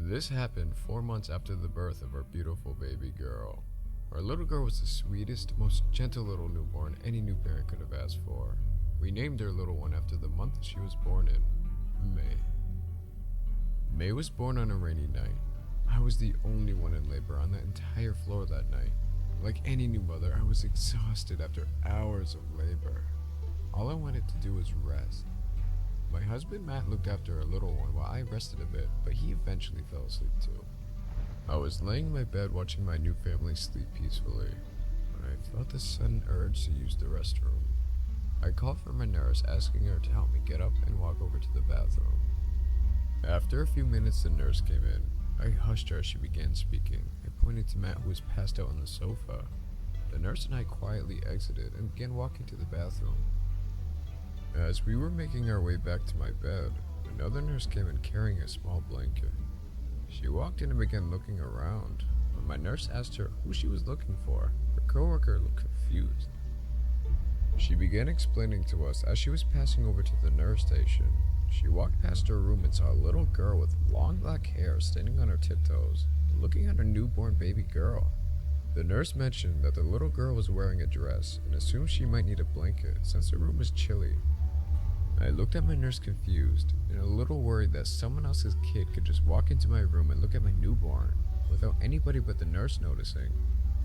This happened 4 months after the birth of our beautiful baby girl. Our little girl was the sweetest, most gentle little newborn any new parent could have asked for. We named our little one after the month she was born in, May. May was born on a rainy night. I was the only one in labor on the entire floor that night. Like any new mother, I was exhausted after hours of labor. All I wanted to do was rest. My husband Matt looked after our little one while I rested a bit, but he eventually fell asleep too. I was laying in my bed watching my new family sleep peacefully when I felt a sudden urge to use the restroom. I called for my nurse, asking her to help me get up and walk over to the bathroom. After a few minutes, the nurse came in. I hushed her as she began speaking. I pointed to Matt, who was passed out on the sofa. The nurse and I quietly exited and began walking to the bathroom. As we were making our way back to my bed, another nurse came in carrying a small blanket. She walked in and began looking around. When my nurse asked her who she was looking for, her coworker looked confused. She began explaining to us as she was passing over to the nurse station. She walked past her room and saw a little girl with long black hair standing on her tiptoes, looking at her newborn baby girl. The nurse mentioned that the little girl was wearing a dress and assumed she might need a blanket since the room was chilly. I looked at my nurse confused and a little worried that someone else's kid could just walk into my room and look at my newborn without anybody but the nurse noticing.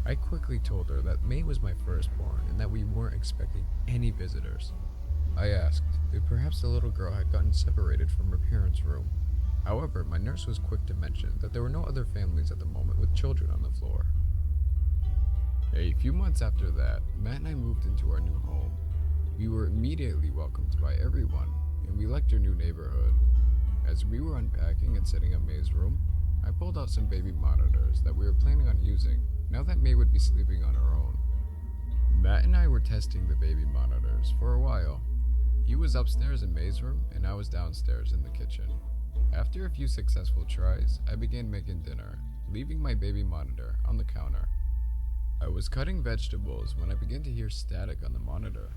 I quickly told her that May was my firstborn and that we weren't expecting any visitors. I asked if perhaps the little girl had gotten separated from her parents' room. However, my nurse was quick to mention that there were no other families at the moment with children on the floor. A few months after that, Matt and I moved into our new home. We were immediately welcomed by everyone, and we liked our new neighborhood. As we were unpacking and setting up May's room, I pulled out some baby monitors that we were planning on using now that May would be sleeping on her own. Matt and I were testing the baby monitors for a while. He was upstairs in May's room, and I was downstairs in the kitchen. After a few successful tries, I began making dinner, leaving my baby monitor on the counter. I was cutting vegetables when I began to hear static on the monitor.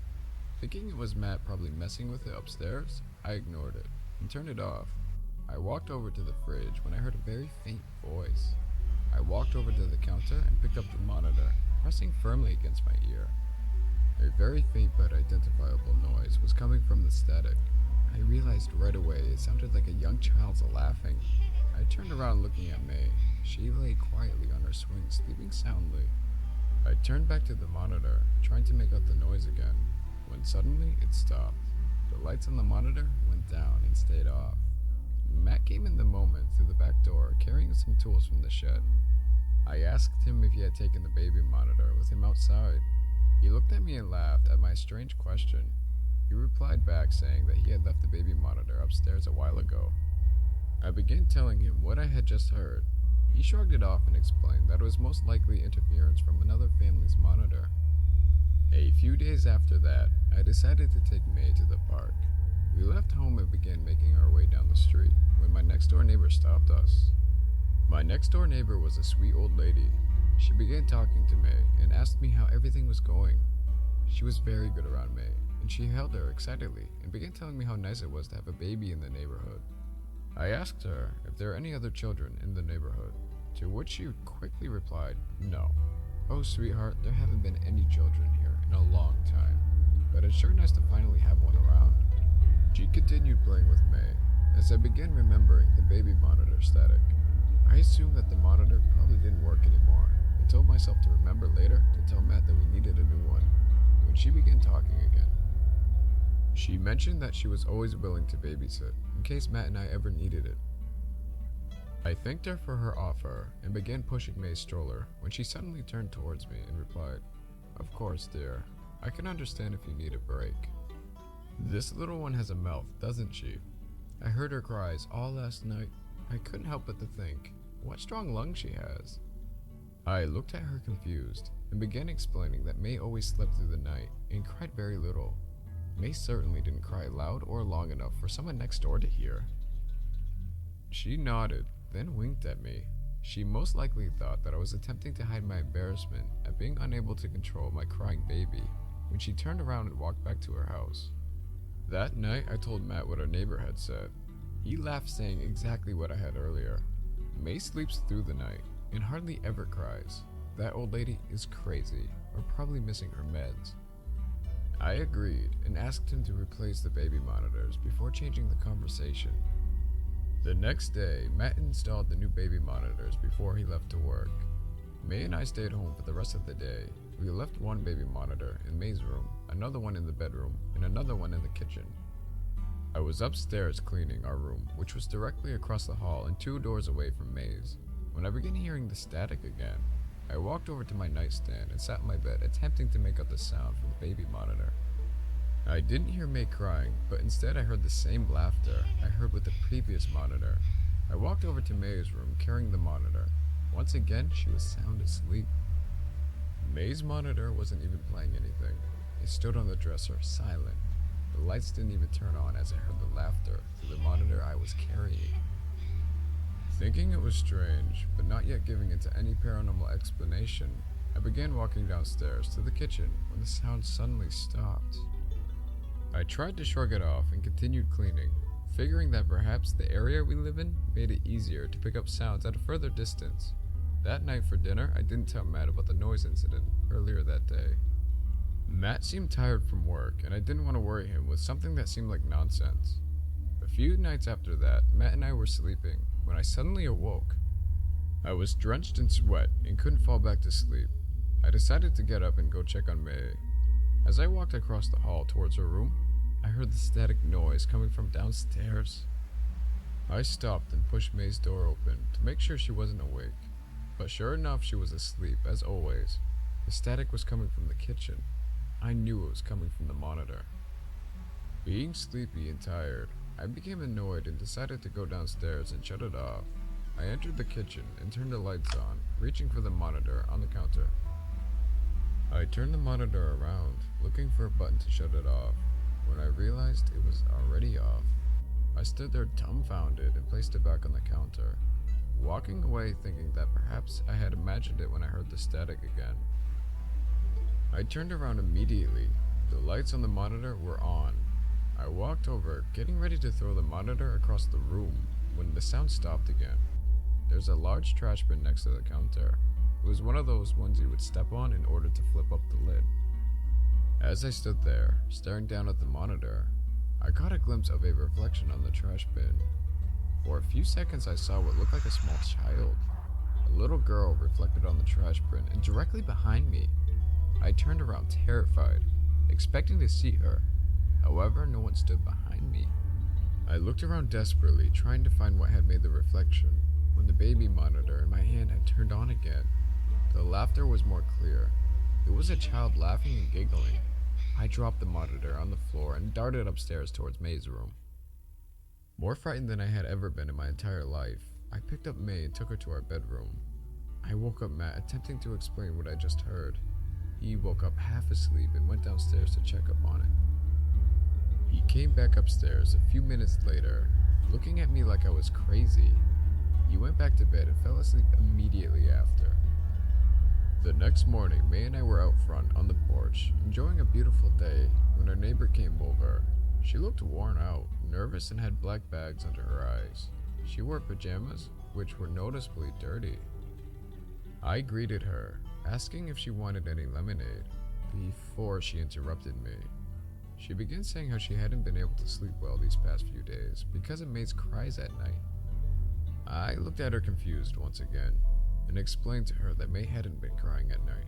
Thinking it was Matt probably messing with it upstairs, I ignored it and turned it off. I walked over to the fridge when I heard a very faint voice. I walked over to the counter and picked up the monitor, pressing firmly against my ear. A very faint but identifiable noise was coming from the static. I realized right away it sounded like a young child's laughing. I turned around looking at May. She lay quietly on her swing, sleeping soundly. I turned back to the monitor, trying to make out the noise again, when suddenly it stopped. The lights on the monitor went down and stayed off. Matt came in the moment through the back door, carrying some tools from the shed. I asked him if he had taken the baby monitor with him outside. He looked at me and laughed at my strange question. He replied back saying that he had left the baby monitor upstairs a while ago. I began telling him what I had just heard. He shrugged it off and explained that it was most likely interference from another family's monitor. A few days after that, I decided to take May to the park. We left home and began making our way down the street when my next door neighbor stopped us. My next door neighbor was a sweet old lady. She began talking to May and asked me how everything was going. She was very good around May, and she held her excitedly and began telling me how nice it was to have a baby in the neighborhood. I asked her if there were any other children in the neighborhood, to which she quickly replied, "No. Oh, sweetheart, there haven't been any children here in a long time, but it's sure nice to finally have one around." She continued playing with May as I began remembering the baby monitor static. I assumed that the monitor probably didn't work anymore and told myself to remember later to tell Matt that we needed a new one when she began talking again. She mentioned that she was always willing to babysit in case Matt and I ever needed it. I thanked her for her offer and began pushing May's stroller when she suddenly turned towards me and replied, "Of course, dear. I can understand if you need a break. This little one has a mouth, doesn't she? I heard her cries all last night. I couldn't help but to think, what strong lungs she has." I looked at her confused and began explaining that May always slept through the night and cried very little. May certainly didn't cry loud or long enough for someone next door to hear. She nodded, then winked at me. She most likely thought that I was attempting to hide my embarrassment at being unable to control my crying baby when she turned around and walked back to her house. That night, I told Matt what our neighbor had said. He laughed, saying exactly what I had earlier. May sleeps through the night and hardly ever cries. That old lady is crazy, or probably missing her meds. I agreed and asked him to replace the baby monitors before changing the conversation. The next day, Matt installed the new baby monitors before he left to work. May and I stayed home for the rest of the day. We left one baby monitor in May's room, another one in the bedroom, and another one in the kitchen. I was upstairs cleaning our room, which was directly across the hall and 2 doors away from May's, when I began hearing the static again. I walked over to my nightstand and sat in my bed, attempting to make out the sound from the baby monitor. I didn't hear May crying, but instead I heard the same laughter I heard with the previous monitor. I walked over to May's room carrying the monitor. Once again, she was sound asleep. May's monitor wasn't even playing anything. It stood on the dresser, silent. The lights didn't even turn on as I heard the laughter through the monitor I was carrying. Thinking it was strange, but not yet giving it to any paranormal explanation, I began walking downstairs to the kitchen when the sound suddenly stopped. I tried to shrug it off and continued cleaning, figuring that perhaps the area we live in made it easier to pick up sounds at a further distance. That night for dinner, I didn't tell Matt about the noise incident earlier that day. Matt seemed tired from work, and I didn't want to worry him with something that seemed like nonsense. A few nights after that, Matt and I were sleeping when I suddenly awoke. I was drenched in sweat and couldn't fall back to sleep. I decided to get up and go check on May. As I walked across the hall towards her room, I heard the static noise coming from downstairs. I stopped and pushed May's door open to make sure she wasn't awake, but sure enough, she was asleep as always. The static was coming from the kitchen. I knew it was coming from the monitor. Being sleepy and tired, I became annoyed and decided to go downstairs and shut it off. I entered the kitchen and turned the lights on, reaching for the monitor on the counter. I turned the monitor around, looking for a button to shut it off, when I realized it was already off. I stood there dumbfounded and placed it back on the counter, walking away thinking that perhaps I had imagined it when I heard the static again. I turned around immediately. The lights on the monitor were on. I walked over, getting ready to throw the monitor across the room, when the sound stopped again. There's a large trash bin next to the counter. It was one of those ones you would step on in order to flip up the lid. As I stood there, staring down at the monitor, I caught a glimpse of a reflection on the trash bin. For a few seconds I saw what looked like a small child. A little girl reflected on the trash bin and directly behind me. I turned around terrified, expecting to see her. However, no one stood behind me. I looked around desperately, trying to find what had made the reflection, when the baby monitor in my hand had turned on again. The laughter was more clear. It was a child laughing and giggling. I dropped the monitor on the floor and darted upstairs towards May's room. More frightened than I had ever been in my entire life, I picked up May and took her to our bedroom. I woke up Matt, attempting to explain what I just heard. He woke up half asleep and went downstairs to check up on it. He came back upstairs a few minutes later, looking at me like I was crazy. He went back to bed and fell asleep immediately after. The next morning, May and I were out front on the porch, enjoying a beautiful day, when our neighbor came over. She looked worn out, nervous, and had black bags under her eyes. She wore pajamas, which were noticeably dirty. I greeted her, asking if she wanted any lemonade, before she interrupted me. She began saying how she hadn't been able to sleep well these past few days because of May's cries at night. I looked at her confused once again, and explained to her that May hadn't been crying at night.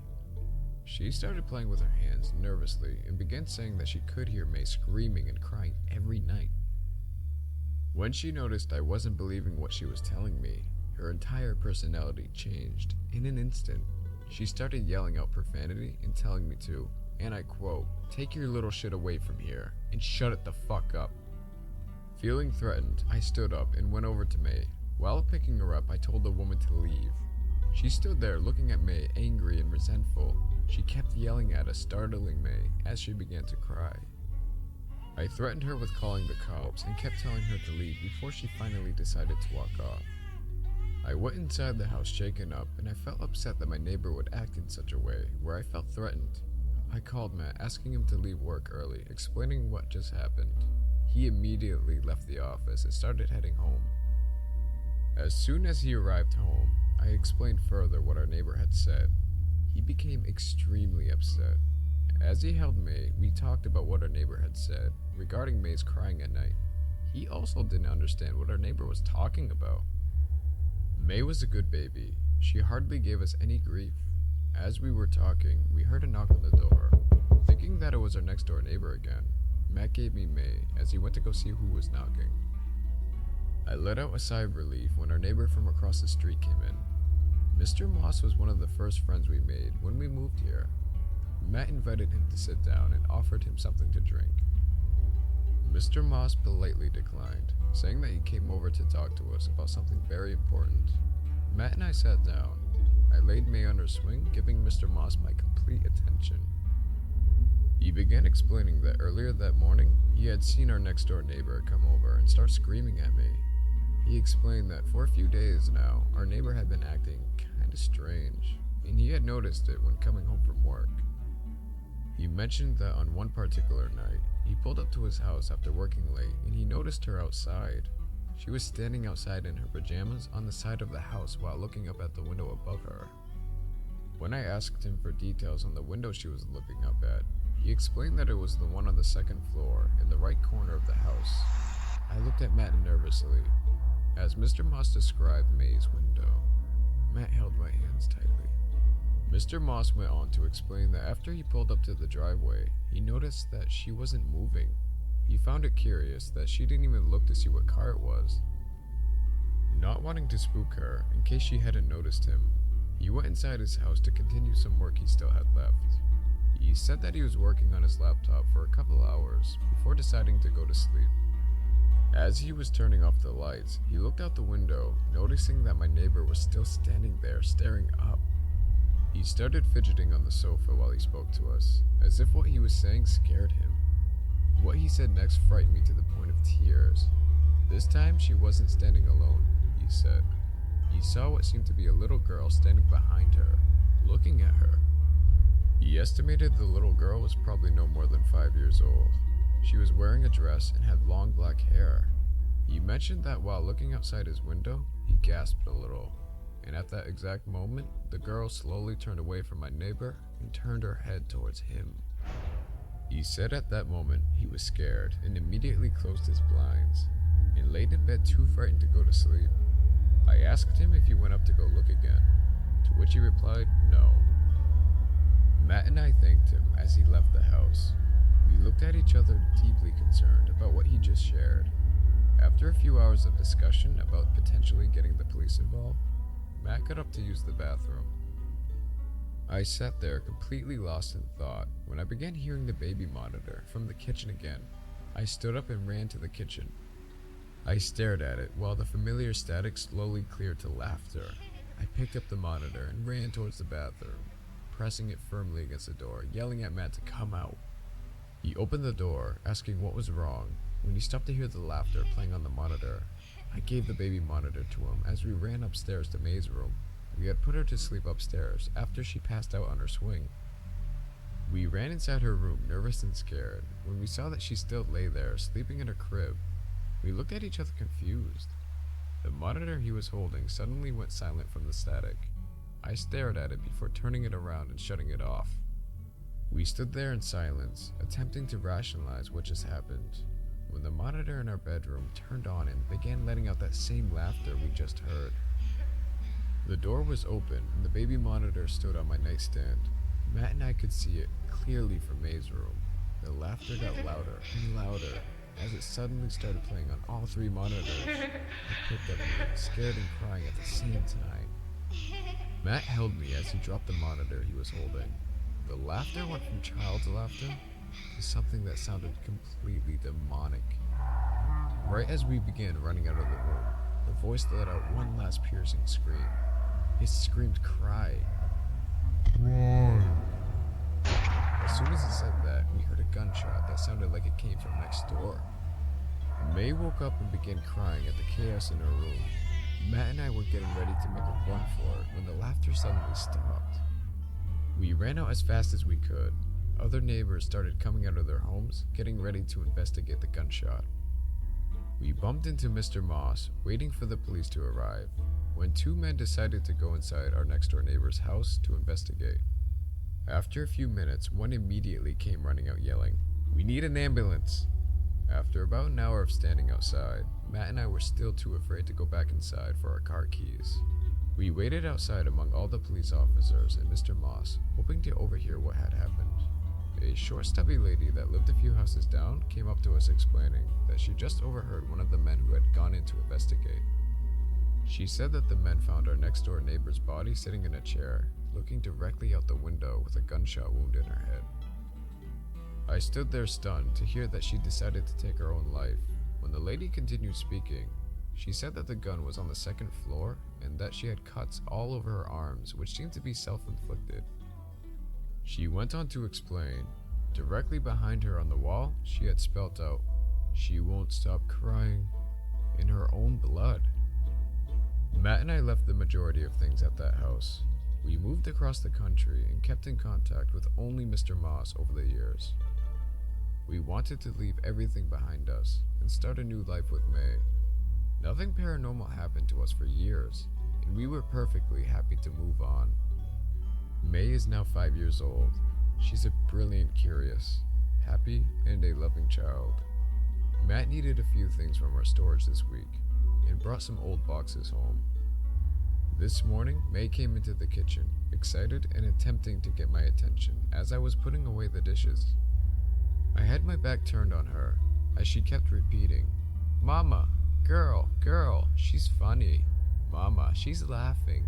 She started playing with her hands nervously and began saying that she could hear May screaming and crying every night. When she noticed I wasn't believing what she was telling me, her entire personality changed in an instant. She started yelling out profanity and telling me to, and I quote, "Take your little shit away from here and shut it the fuck up." Feeling threatened, I stood up and went over to May. While picking her up, I told the woman to leave. She stood there looking at May, angry and resentful. She kept yelling at us, startling May as she began to cry. I threatened her with calling the cops and kept telling her to leave before she finally decided to walk off. I went inside the house shaken up, and I felt upset that my neighbor would act in such a way where I felt threatened. I called Matt, asking him to leave work early, explaining what just happened. He immediately left the office and started heading home. As soon as he arrived home, I explained further what our neighbor had said. He became extremely upset. As he held May, we talked about what our neighbor had said regarding May's crying at night. He also didn't understand what our neighbor was talking about. May was a good baby. She hardly gave us any grief. As we were talking, we heard a knock on the door. Thinking that it was our next door neighbor again, Matt gave me May as he went to go see who was knocking. I let out a sigh of relief when our neighbor from across the street came in. Mr. Moss was one of the first friends we made when we moved here. Matt invited him to sit down and offered him something to drink. Mr. Moss politely declined, saying that he came over to talk to us about something very important. Matt and I sat down. I laid May on her swing, giving Mr. Moss my complete attention. He began explaining that earlier that morning, he had seen our next door neighbor come over and start screaming at me. He explained that for a few days now, our neighbor had been acting kinda strange, and he had noticed it when coming home from work. He mentioned that on one particular night, he pulled up to his house after working late and he noticed her outside. She was standing outside in her pajamas on the side of the house while looking up at the window above her. When I asked him for details on the window she was looking up at, he explained that it was the one on the second floor in the right corner of the house. I looked at Matt nervously. As Mr. Moss described May's window, Matt held my hands tightly. Mr. Moss went on to explain that after he pulled up to the driveway, he noticed that she wasn't moving. He found it curious that she didn't even look to see what car it was. Not wanting to spook her, in case she hadn't noticed him, he went inside his house to continue some work he still had left. He said that he was working on his laptop for a couple hours before deciding to go to sleep. As he was turning off the lights, he looked out the window, noticing that my neighbor was still standing there staring up. He started fidgeting on the sofa while he spoke to us, as if what he was saying scared him. What he said next frightened me to the point of tears. This time she wasn't standing alone, he said. He saw what seemed to be a little girl standing behind her, looking at her. He estimated the little girl was probably no more than 5 years old. She was wearing a dress and had long black hair. He mentioned that while looking outside his window, he gasped a little. And at that exact moment, the girl slowly turned away from my neighbor and turned her head towards him. He said at that moment he was scared and immediately closed his blinds and laid in bed too frightened to go to sleep. I asked him if he went up to go look again, to which he replied, no. Matt and I thanked him as he left the house. We looked at each other deeply concerned about what he just shared. After a few hours of discussion about potentially getting the police involved, Matt got up to use the bathroom. I sat there completely lost in thought when I began hearing the baby monitor from the kitchen again. I stood up and ran to the kitchen. I stared at it while the familiar static slowly cleared to laughter. I picked up the monitor and ran towards the bathroom, pressing it firmly against the door, yelling at Matt to come out. He opened the door, asking what was wrong. When he stopped to hear the laughter playing on the monitor, I gave the baby monitor to him as we ran upstairs to May's room. We had put her to sleep upstairs after she passed out on her swing. We ran inside her room, nervous and scared, when we saw that she still lay there, sleeping in her crib. We looked at each other confused. The monitor he was holding suddenly went silent from the static. I stared at it before turning it around and shutting it off. We stood there in silence, attempting to rationalize what just happened, when the monitor in our bedroom turned on and began letting out that same laughter we just heard. The door was open and the baby monitor stood on my nightstand. Matt and I could see it clearly from May's room. The laughter got louder and louder as it suddenly started playing on all 3 monitors. I picked up May, scared and crying at the same time. Matt held me as he dropped the monitor he was holding. The laughter went from child's laughter to something that sounded completely demonic. Right as we began running out of the room, the voice let out one last piercing scream. It screamed cry. Cry. As soon as it said that, we heard a gunshot that sounded like it came from next door. May woke up and began crying at the chaos in her room. Matt and I were getting ready to make a run for it when the laughter suddenly stopped. We ran out as fast as we could. Other neighbors started coming out of their homes, getting ready to investigate the gunshot. We bumped into Mr. Moss, waiting for the police to arrive, when two men decided to go inside our next-door neighbor's house to investigate. After a few minutes, one immediately came running out yelling, "We need an ambulance!" After about an hour of standing outside, Matt and I were still too afraid to go back inside for our car keys. We waited outside among all the police officers and Mr. Moss, hoping to overhear what had happened. A short, stubby lady that lived a few houses down came up to us explaining that she just overheard one of the men who had gone in to investigate. She said that the men found our next-door neighbor's body sitting in a chair, looking directly out the window with a gunshot wound in her head. I stood there stunned to hear that she decided to take her own life. When the lady continued speaking, she said that the gun was on the second floor and that she had cuts all over her arms, which seemed to be self-inflicted. She went on to explain, directly behind her on the wall, she had spelt out, "She won't stop crying," in her own blood. Matt and I left the majority of things at that house. We moved across the country and kept in contact with only Mr. Moss over the years. We wanted to leave everything behind us and start a new life with May. Nothing paranormal happened to us for years, and we were perfectly happy to move on. May is now 5 years old. She's a brilliant, curious, happy, and a loving child. Matt needed a few things from our storage this week and brought some old boxes home. This morning, May came into the kitchen, excited and attempting to get my attention as I was putting away the dishes. I had my back turned on her as she kept repeating, "Mama, girl, she's funny. Mama, she's laughing."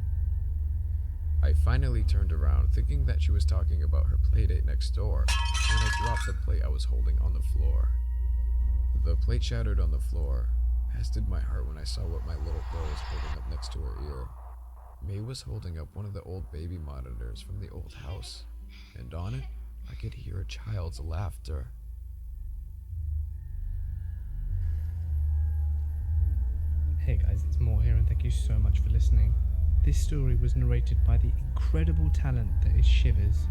I finally turned around, thinking that she was talking about her playdate next door, and I dropped the plate I was holding on the floor. The plate shattered on the floor, as did my heart when I saw what my little girl was holding up next to her ear. May was holding up one of the old baby monitors from the old house, and on it, I could hear a child's laughter. Hey guys, it's Mo here and thank you so much for listening. This story was narrated by the incredible talent that is Shivers.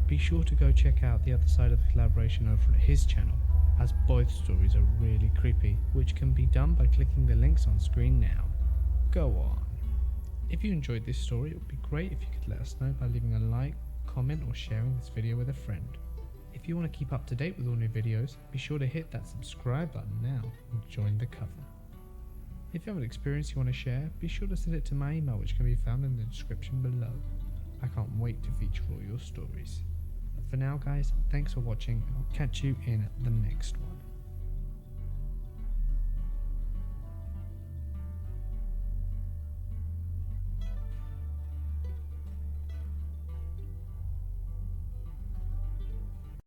Be sure to go check out the other side of the collaboration over at his channel, as both stories are really creepy, which can be done by clicking the links on screen now. Go on. If you enjoyed this story, it would be great if you could let us know by leaving a like, comment or sharing this video with a friend. If you want to keep up to date with all new videos, be sure to hit that subscribe button now and join the cover. If you have an experience you want to share, be sure to send it to my email, which can be found in the description below. I can't wait to feature all your stories. For now guys, thanks for watching and I'll catch you in the next one.